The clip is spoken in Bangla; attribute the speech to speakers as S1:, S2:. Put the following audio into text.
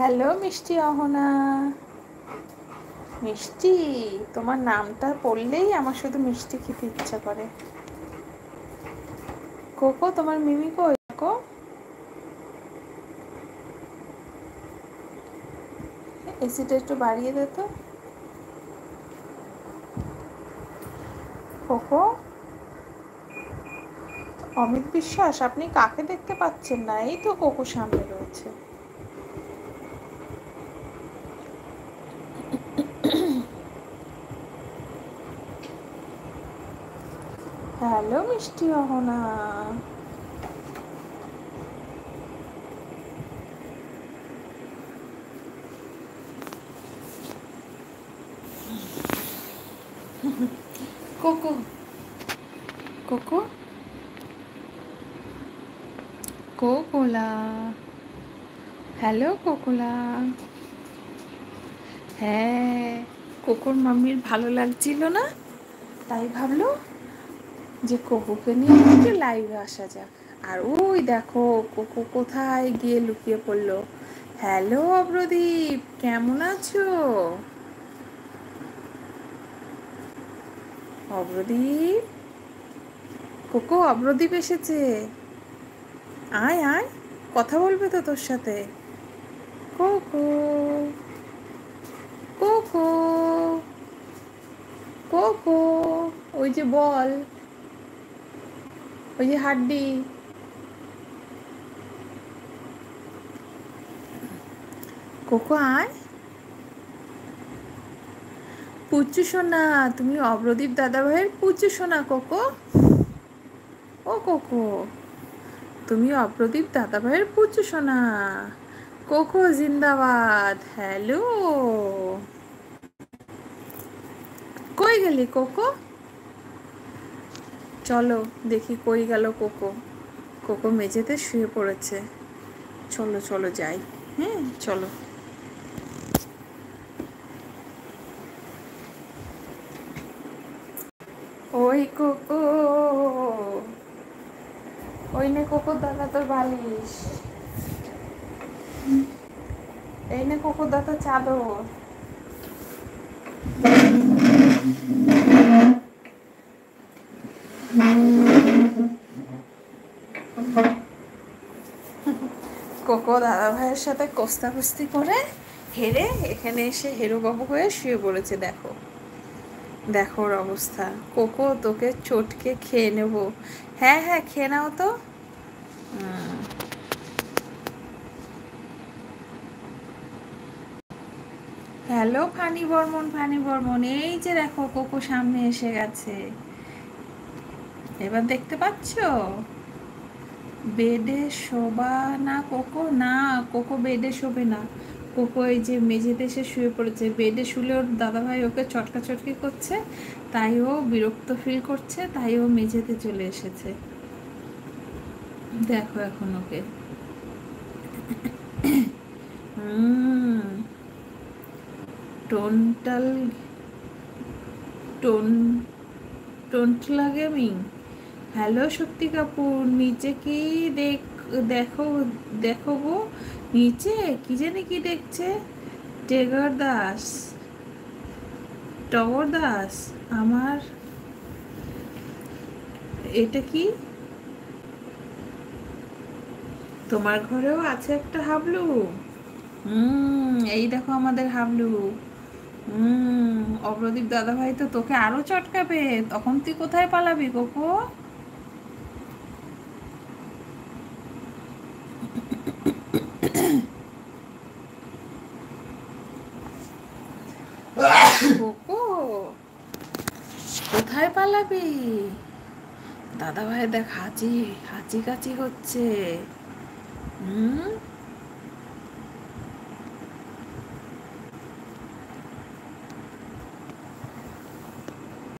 S1: হ্যালো মিষ্টি অহনা। মিষ্টি, তোমার নামটা পড়লেই আমার শুধু মিষ্টি খেতে ইচ্ছা করে। কোকো, তোমার মিমি কই? কোকো, এসিটা একটু বাড়িয়ে দে তো। কোকো, অমিত বিশ্বাস, আপনি কাকে দেখতে পাচ্ছেন না? এই তো কোকো সামনে রয়েছে। হ্যালো মিষ্টি অহনা। কোকো, কোকো, কোকোলা। হ্যালো কোকোলা। হ্যাঁ, কোকোর মাম্মির ভালো লাগছিল না, তাই ভাবলো যে কোকোকে নিয়ে একটু লাইভে আসা যাক। আর ওই দেখো কোকো কোথায় গিয়ে লুকিয়ে পড়লো। হ্যালো অব্রদীপ, কেমন আছো? অব্রদীপ, কোকো, অব্রদীপ এসেছে। আয় আয়, কথা বলবে তো তোর সাথে। কোকো, কোকো, কোকো, ওই যে বল, ওই যে হাড্ডি। কোকো আয়। পুচু সোনা, তুমি অব্রদীপ দাদা ভাইয়ের পুচু সোনা কোকো। ও কোকো, তুমি অপ্রদীপ দাদা ভাইয়ের পুচু সোনা। কোকো জিন্দাবাদ। হ্যালো, কই গেলি কোকো? চলো দেখি কই গেল কোকো। কোকো মেঝেতে শুয়ে পড়েছে। চলো চলো যাই। হ্যাঁ চলো। ওই কোকো, ওই নে কোকো দাদা তোর বালিশ। এই নে কোকো দাদা চাদর। কোকো দাদা ভাইয়ের সাথে কস্তাকস্তি করে হেরে এখানে এসে হেরো বাবু হয়ে শুয়ে পড়েছে। দেখো দেখো ওর অবস্থা। কোকো, তোকে চটকে খেয়ে নেব। হ্যাঁ হ্যাঁ, খেয়ে নাও তো। Hello funny Barman, funny Barman, এই যে দেখো কোকো সামনে এসে গেছে। এবার দেখতে পাচ্ছো? বেডে শোবা না কোকো, না কোকো বেডে শোবে না। কোকো এই যে মেঝেতে এসে শুয়ে পড়েছে। বেডে শুলে ওর দাদাভাই ওকে চটকা চটকি করছে, তাই ও বিরক্ত ফিল করছে, তাই ও মেঝেতে চলে এসেছে। দেখো এখন ওকে। টোনটাল, টোন, টোনটলা গেমিং। হ্যালো শক্তি কাপুর, নিচে কি দেখো, দেখো গো নিচে কি জানি কি দেখছে। টেগর দাস, টগর দাস, আমার এটা কি? তোমার ঘরেও আছে একটা হাবলু? এই দেখো আমাদের হাবলু। অপ্রদীপ দাদা ভাই তো তোকে আরো চটকাবে, তখন তুই কোথায় পালাবি কোকো? কোকো, কোথায় পালাবি? দাদা ভাই দেখ হাঁচি হাঁচি কাচি হচ্ছে।